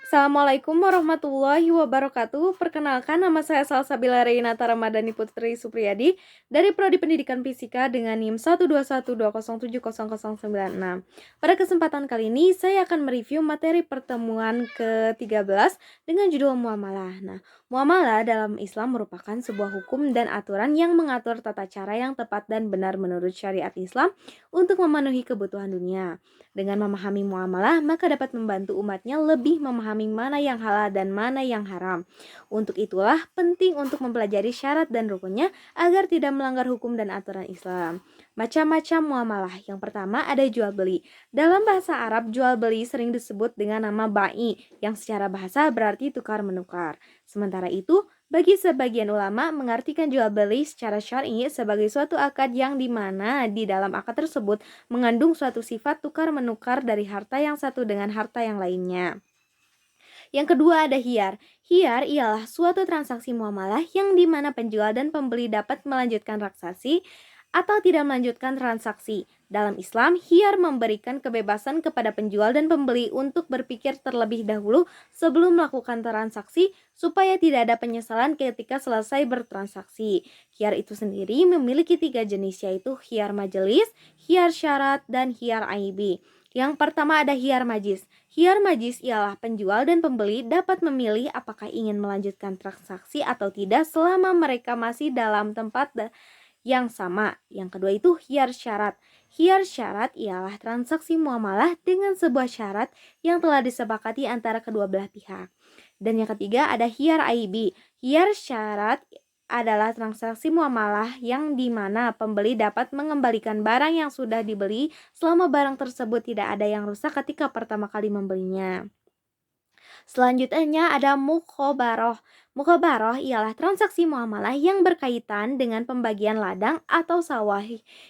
Assalamualaikum warahmatullahi wabarakatuh. Perkenalkan, nama saya Salsabila Reinata Ramadhani Putri Supriyadi dari Prodi Pendidikan Fisika dengan NIM 12120709096. Pada kesempatan kali ini saya akan mereview materi pertemuan ke-13 dengan judul muamalah. Nah, muamalah dalam Islam merupakan sebuah hukum dan aturan yang mengatur tata cara yang tepat dan benar menurut syariat Islam untuk memenuhi kebutuhan dunia. Dengan memahami muamalah, maka dapat membantu umatnya lebih memahami mana yang halal dan mana yang haram. Untuk itulah penting untuk mempelajari syarat dan rukunnya agar tidak melanggar hukum dan aturan Islam. Macam-macam muamalah. Yang pertama ada jual beli. Dalam bahasa Arab, jual beli sering disebut dengan nama bai, yang secara bahasa berarti tukar menukar. Sementara itu, bagi sebagian ulama mengartikan jual beli secara syar'i sebagai suatu akad yang dimana di dalam akad tersebut mengandung suatu sifat tukar-menukar dari harta yang satu dengan harta yang lainnya. Yang kedua ada hiyar. Hiyar ialah suatu transaksi muamalah yang dimana penjual dan pembeli dapat melanjutkan transaksi atau tidak melanjutkan transaksi. Dalam Islam, hiyar memberikan kebebasan kepada penjual dan pembeli untuk berpikir terlebih dahulu sebelum melakukan transaksi supaya tidak ada penyesalan ketika selesai bertransaksi. Hiyar itu sendiri memiliki 3 jenis, yaitu hiyar majelis, hiyar syarat, dan hiyar aibi. Yang pertama ada hiyar majis. Hiyar majis ialah penjual dan pembeli dapat memilih apakah ingin melanjutkan transaksi atau tidak selama mereka masih dalam tempat yang sama. Yang kedua itu hiyar syarat. Hiyar syarat ialah transaksi muamalah dengan sebuah syarat yang telah disepakati antara kedua belah pihak. Dan yang ketiga ada hiyar aibi. Hiyar syarat adalah transaksi muamalah yang dimana pembeli dapat mengembalikan barang yang sudah dibeli selama barang tersebut tidak ada yang rusak ketika pertama kali membelinya. Selanjutnya ada mukhobaroh. Mukhobaroh ialah transaksi muamalah yang berkaitan dengan pembagian ladang atau sawah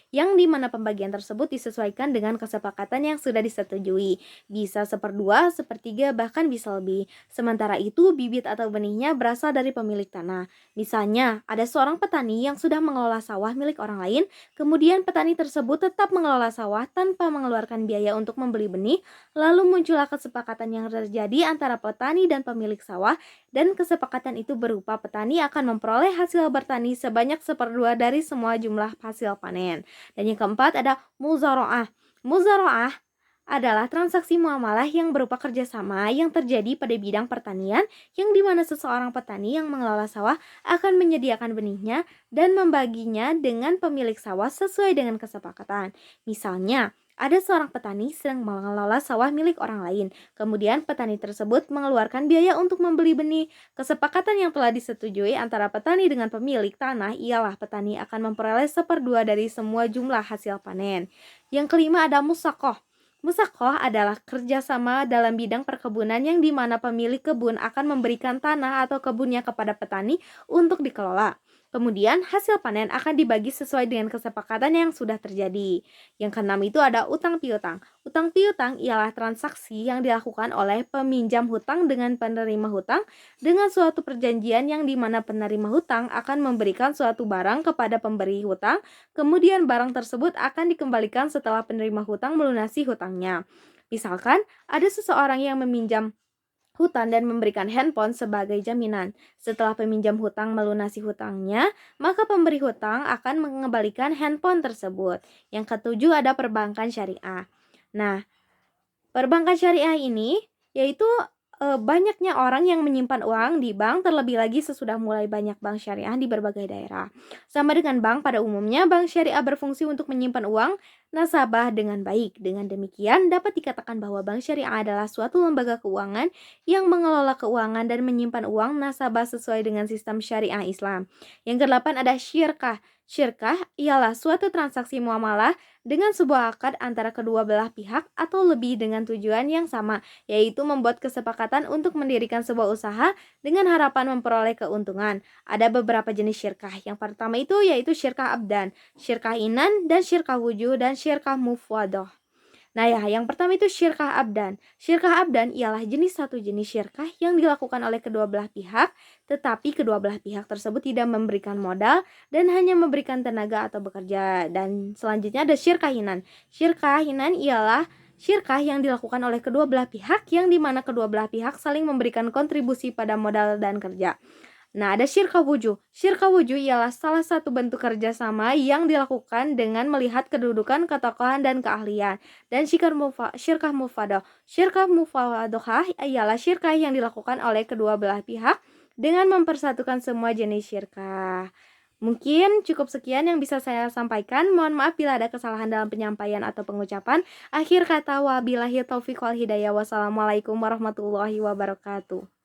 yang dimana pembagian tersebut disesuaikan dengan kesepakatan yang sudah disetujui. Bisa seperdua, sepertiga, bahkan bisa lebih. Sementara itu bibit atau benihnya berasal dari pemilik tanah. Misalnya ada seorang petani yang sudah mengelola sawah milik orang lain, kemudian petani tersebut tetap mengelola sawah tanpa mengeluarkan biaya untuk membeli benih. Lalu muncullah kesepakatan yang terjadi antara petani dan pemilik sawah, dan kesepakatan itu berupa petani akan memperoleh hasil bertani sebanyak seperdua dari semua jumlah hasil panen. Dan yang keempat ada muzaraah. Muzaraah adalah transaksi muamalah yang berupa kerjasama yang terjadi pada bidang pertanian, yang dimana seseorang petani yang mengelola sawah akan menyediakan benihnya dan membaginya dengan pemilik sawah sesuai dengan kesepakatan. Misalnya, ada seorang petani sedang mengelola sawah milik orang lain. Kemudian petani tersebut mengeluarkan biaya untuk membeli benih. Kesepakatan yang telah disetujui antara petani dengan pemilik tanah ialah petani akan memperoleh seperdua dari semua jumlah hasil panen. Yang kelima ada musakoh. Musakoh adalah kerjasama dalam bidang perkebunan yang dimana pemilik kebun akan memberikan tanah atau kebunnya kepada petani untuk dikelola. Kemudian hasil panen akan dibagi sesuai dengan kesepakatan yang sudah terjadi. Yang keenam itu ada utang piutang. Utang piutang ialah transaksi yang dilakukan oleh peminjam hutang dengan penerima hutang dengan suatu perjanjian yang dimana penerima hutang akan memberikan suatu barang kepada pemberi hutang, kemudian barang tersebut akan dikembalikan setelah penerima hutang melunasi hutangnya. Misalkan ada seseorang yang meminjam hutang dan memberikan handphone sebagai jaminan. Setelah peminjam hutang melunasi hutangnya, maka pemberi hutang akan mengembalikan handphone tersebut. Yang ketujuh ada perbankan syariah. Nah, perbankan syariah ini yaitu banyaknya orang yang menyimpan uang di bank, terlebih lagi sesudah mulai banyak bank syariah di berbagai daerah. Sama dengan bank pada umumnya, bank syariah berfungsi untuk menyimpan uang nasabah dengan baik. Dengan demikian, dapat dikatakan bahwa bank syariah adalah suatu lembaga keuangan yang mengelola keuangan dan menyimpan uang nasabah sesuai dengan sistem syariah Islam. Yang kedelapan ada syirkah. Syirkah ialah suatu transaksi muamalah dengan sebuah akad antara kedua belah pihak atau lebih dengan tujuan yang sama, yaitu membuat kesepakatan untuk mendirikan sebuah usaha dengan harapan memperoleh keuntungan. Ada beberapa jenis syirkah. Yang pertama itu yaitu syirkah abdan, syirkah inan, dan syirkah wujuh, dan syirkah mufwadah. Nah ya, yang pertama itu syirkah abdan. Syirkah abdan ialah satu jenis syirkah yang dilakukan oleh kedua belah pihak, tetapi kedua belah pihak tersebut tidak memberikan modal dan hanya memberikan tenaga atau bekerja. Dan selanjutnya ada syirkah hinan. Syirkah hinan ialah Syirkah yang dilakukan oleh kedua belah pihak yang dimana kedua belah pihak saling memberikan kontribusi pada modal dan kerja. Nah, ada syirkah wujuh. Syirkah wujuh ialah salah satu bentuk kerjasama yang dilakukan dengan melihat kedudukan, ketokohan, dan keahlian. Dan syirkah mufadah. Syirkah mufadohah ialah syirkah yang dilakukan oleh kedua belah pihak dengan mempersatukan semua jenis syirkah. Mungkin cukup sekian yang bisa saya sampaikan. Mohon maaf bila ada kesalahan dalam penyampaian atau pengucapan. Akhir kata wabillahi taufiq wal hidayah. Wassalamualaikum warahmatullahi wabarakatuh.